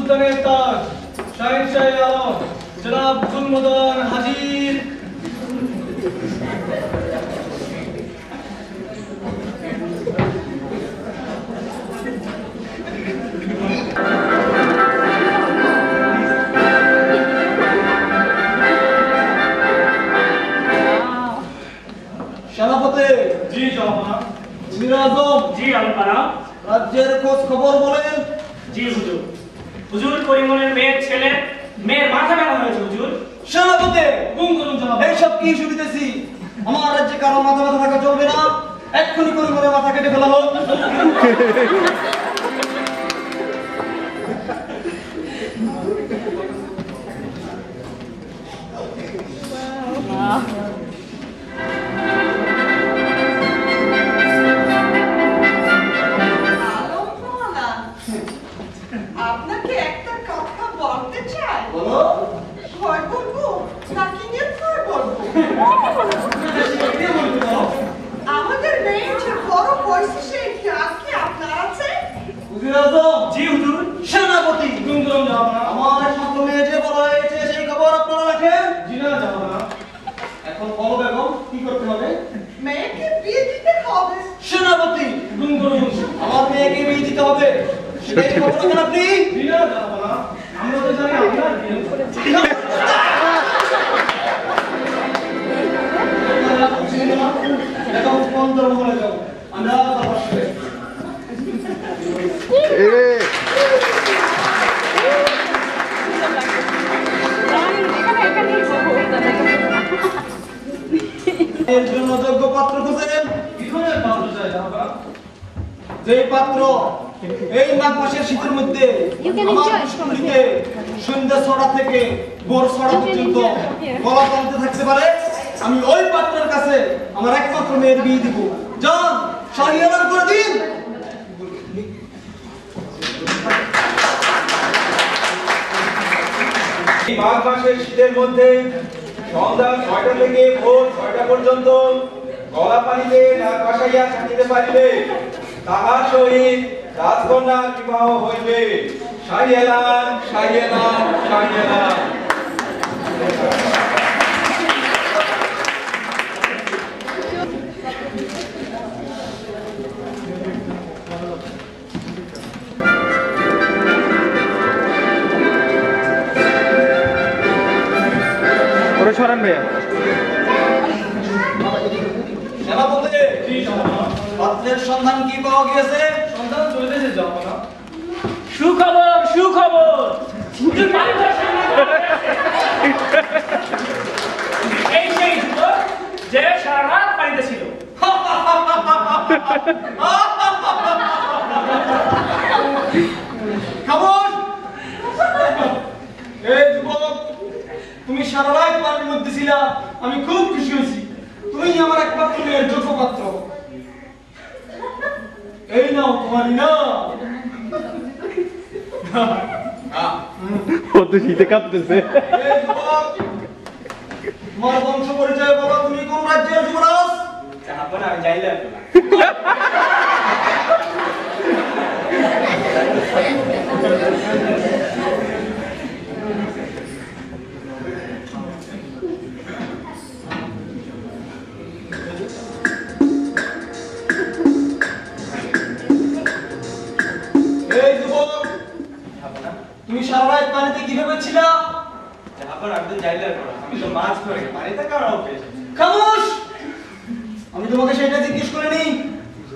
সুলতানের তাজ শাহেনশাহ আলম জনাব জুলমদান হাজির। সেনাপতি। জি জনাব। মিরাজম। জি আলপানা। রাজ্যের খোঁজ খবর বলেন। জি হুজুর। হুজুর করিমনের মেয়ের ছেলে মেয়ের মাথা ব্যথা হয়েছে হুজুর। সেনাপতি। হুকুম করুন জনাব। এইসব কি শুনিতেছি? আমার রাজ্যে কারো মাথা ব্যথা থাকা চলবে না। এক্ষুনি করিমনের মাথা কেটে ফেলা হোক। আপনাকে একটা কথা বলতে চাই। বলো। ভয় করবো নাকি নির্ভয় করবো? আমাদের মেয়ের যে বড় হয়েছে সেই খেয়াল কি আপনার আছে? মিরাজম। জি হুজুর। সেনাপতি। হুকুম করুন জনাব। আমার একমাত্র মেয়ে যে বড় হয়েছে সেই খবর আপনারা রাখেন। জি না জনাব। এখন বলো বেগম কি করতে হবে? মেয়েকে বিয়ে দিতে হবে। সেনাপতি। হুকুম করুন। আমার মেয়েকে বিয়ে দিতে হবে। সেটাই খবর রাখেন আপনি। জি না জনাব। আমরা তো জানি আপনার বিয়ে করেছি। এখন কোন ধর্ম বলে যাও? আমরা তারপরে এর জন্য যোগ্য পাত্র খুঁজেন। কি ধরনের পাত্র চাই জনাব? যেই পাত্র এই মাঘ মাসের শীতের মধ্যে আমার পুষ্করিণীতে সন্ধ্যা 6টা থেকে ভোর 6টা পর্যন্ত গলা টানতে থাকতে পারে, আমি ওই পাত্রের কাছে আমার একমাত্র মেয়ের বিয়ে দিব। যান শাহী এলান করে দিন। এই মাঘ মাসের শীতের মধ্যে সন্ধ্যা 6টা থেকে ভোর 6টা পর্যন্ত গলা পানিতে নাক ভাসাইয়া থাকিতে পারিলে তাহার সহিত রাজকন্যার বিবাহ হইবে। শাহী এলান, শাহী এলান, শাহী এলান। সেনাপতি। জি জনাব। পাত্রের সন্ধান কি পাওয়া গিয়েছে? সন্তান চলেছে জনাব। সুখবর সুখবর। হুজুর পানিতে এই সেই যুবক যে সারা রাত পানিতে ছিল। খামোশ! এই যুবক, তুমি সারা রাত পানির মধ্যে ছিলা, আমি খুব খুশি হয়েছি। তুমি আমার একমাত্র মেয়ের যোগ্য পাত্র। এই নাও তোমারই না। ও তো শীতে কাঁপতেছে। এই যুবক, তোমার বংশ পরিচয় বলো, তুমি কোন রাজ্যের যুবরাজ? জাহাপনা আমি যাইলে না। এই যুবক, তুমি সারা রাত পানিতে কিভাবে ছিলা? জাহাপনা আমি তো যাইলে না। আমি তো মাছ ধরে পানিতে কারো পেয়েছি। খামোশ! আমি তোমাকে সেটা জিজ্ঞেস করিনি।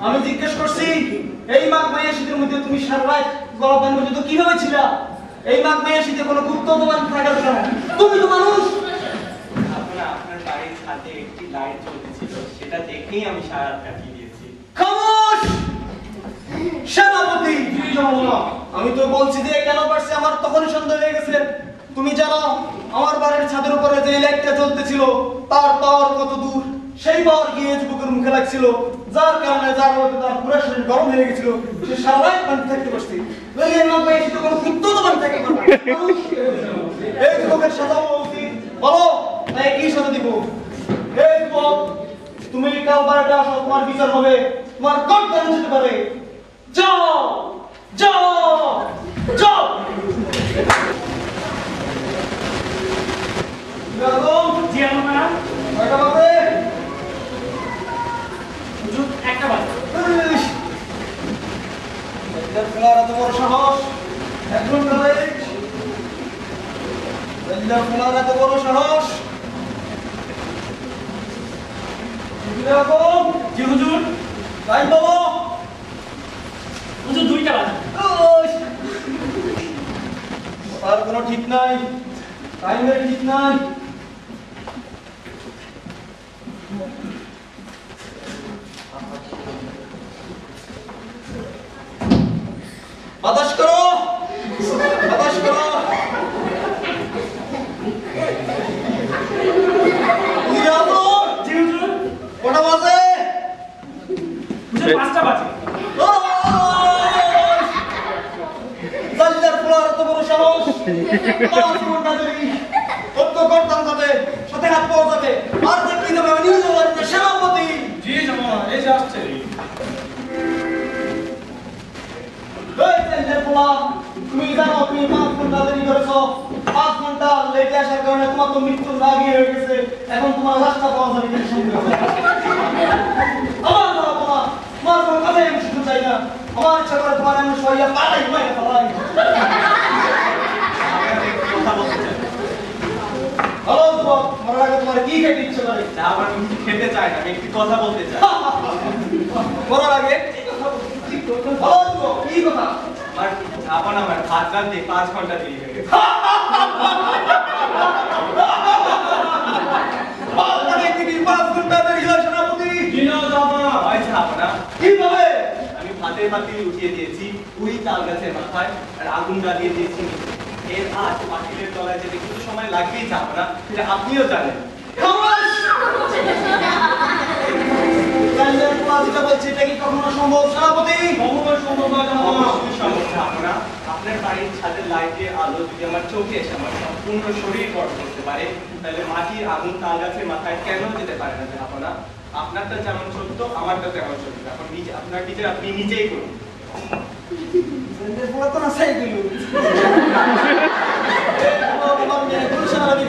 আমি জিজ্ঞেস করছি এই মাঘ মাসের শীতের মধ্যে তুমি সারা রাত গলা পানি পর্যন্ত কিভাবে ছিলা? এই মাঘ মাসের শীতে কোনো গুপ্ত তোমার থাকার কেন? তুমি তো মানুষ। আপনার বাড়ির ছাদে একটি লাইট জ্বলতেছিল, সেটা দেখেই আমি সারা রাত কাটিয়ে দিয়েছি। খামোশ! সেনাপতি। আমি তো বলছি যে কেন পারছি, আমার তখনই সন্দেহ হয়ে গেছে। তুমি জানো আমার বাড়ির ছাদের উপরে যে লাইটটা জ্বলতেছিল তার পাওয়ার কত দূর? সেই পাওয়ার গিয়ে যুবকের মুখে লাগছিল, যার কারণে যার মধ্যে তার পুরো শরীর গরম হয়ে গেছিল। সে সারা রাত পানি থাকতে পারছে। এই মাঘ মাসে শীতে কোনো গুপ্ত তোমার থাকে না। এই যুবকের সাজা হওয়া উচিত। বলো তাই কি সাজা দিব? এই যুবক, তুমি কাল 12টা আসো, তোমার বিচার হবে, তোমার কোর্ট যেতে পারে। যাও। যাও যাও বেগম জি আমরা কয়টা বাজে? হুজুর একটা বাজে ইস! দরজা খোলার এত বড় সাহস! 1 ঘন্টা লেট! দরজা খোলার এত বড় সাহস! বেগম জি হুজুর টাইম বাবা হুজুর 2টা বাজে তার কোনো ঠিক নাই, টাইমের ঠিক নাই। বাতাস করো, বাতাস করো। জি হুজুর কটা বাজে? হুজুর 5টা বাজে দরজার খোলার এত বড় সাহস! 5 ঘন্টা দেরি। অর্থ করতাম যাবে, সাথে হাত পাওয়া যাবে। আর দেখতে যাবে আমি নিউজ ওয়ার্ল্ডের সেনাপতি। জি জামা এই যে আসছে এই দরজার খোলা, তুমি জানো তুমি 5 ঘন্টা দেরি করেছো। 5 ঘন্টা লেটে আসার কারণে তোমার তো মৃত্যুর রাগই হয়ে গেছে। এখন তোমার লাশটা পাওয়া যাবে কি সন্দেহ? আমার না বাবা, তোমার কোনো কথাই আমি শুনতে চাই না। আমার ইচ্ছা করে তোমার এমন সইয়া পালাই ঘুমাই না পালাই। কথা বলতে চাই ভালো যুবক, মরার আগে তোমার কি খেতে ইচ্ছে করে? যা আমার কিছু খেতে চাই না, আমি একটি কথা বলতে চাই। মরার আগে ভালো যুবক, কি কথা? আমার আপন আমার ভাত রাঁধতে 5 ঘন্টা দেরি হয়ে গেছে। বাবা থেকে 5 ঘন্টা দেরি হয় সেনাপতি। জিনা জামা হয় ছাপনা, কিভাবে? আমি ভাতের পাতিল উঠিয়ে দিয়েছি ওই তাল গাছের মাথায়, আর আগুন জ্বালিয়ে দিয়েছি নিচে। এর আজ পাতিলের তলায় যেতে কিছু সময় লাগবেই ছাপনা, সেটা আপনিও জানেন। খামোশ! দরজার খোলা যেটা বলছে এটা কি কখনো সম্ভব সেনাপতি? কখনো সম্ভব না জামা অবশ্যই সম্ভব ছাপনা। আপনার বাড়ির ছাদের লাইটের আলো যদি আমার চোখে এসে আমার সম্পূর্ণ শরীর গরম করতে পারে, তাহলে মাটির আগুন তাল গাছের মাথায় কেন যেতে পারে না ছাপনা? আপনারটা যেমন সত্য, আমারটা তেমন সত্য। এখন নিজে আপনার বিচার আপনি নিজেই করুন। দরজার খোলা তো না সাই গেল। এই তোমার মেয়ে কোন সেনাপতি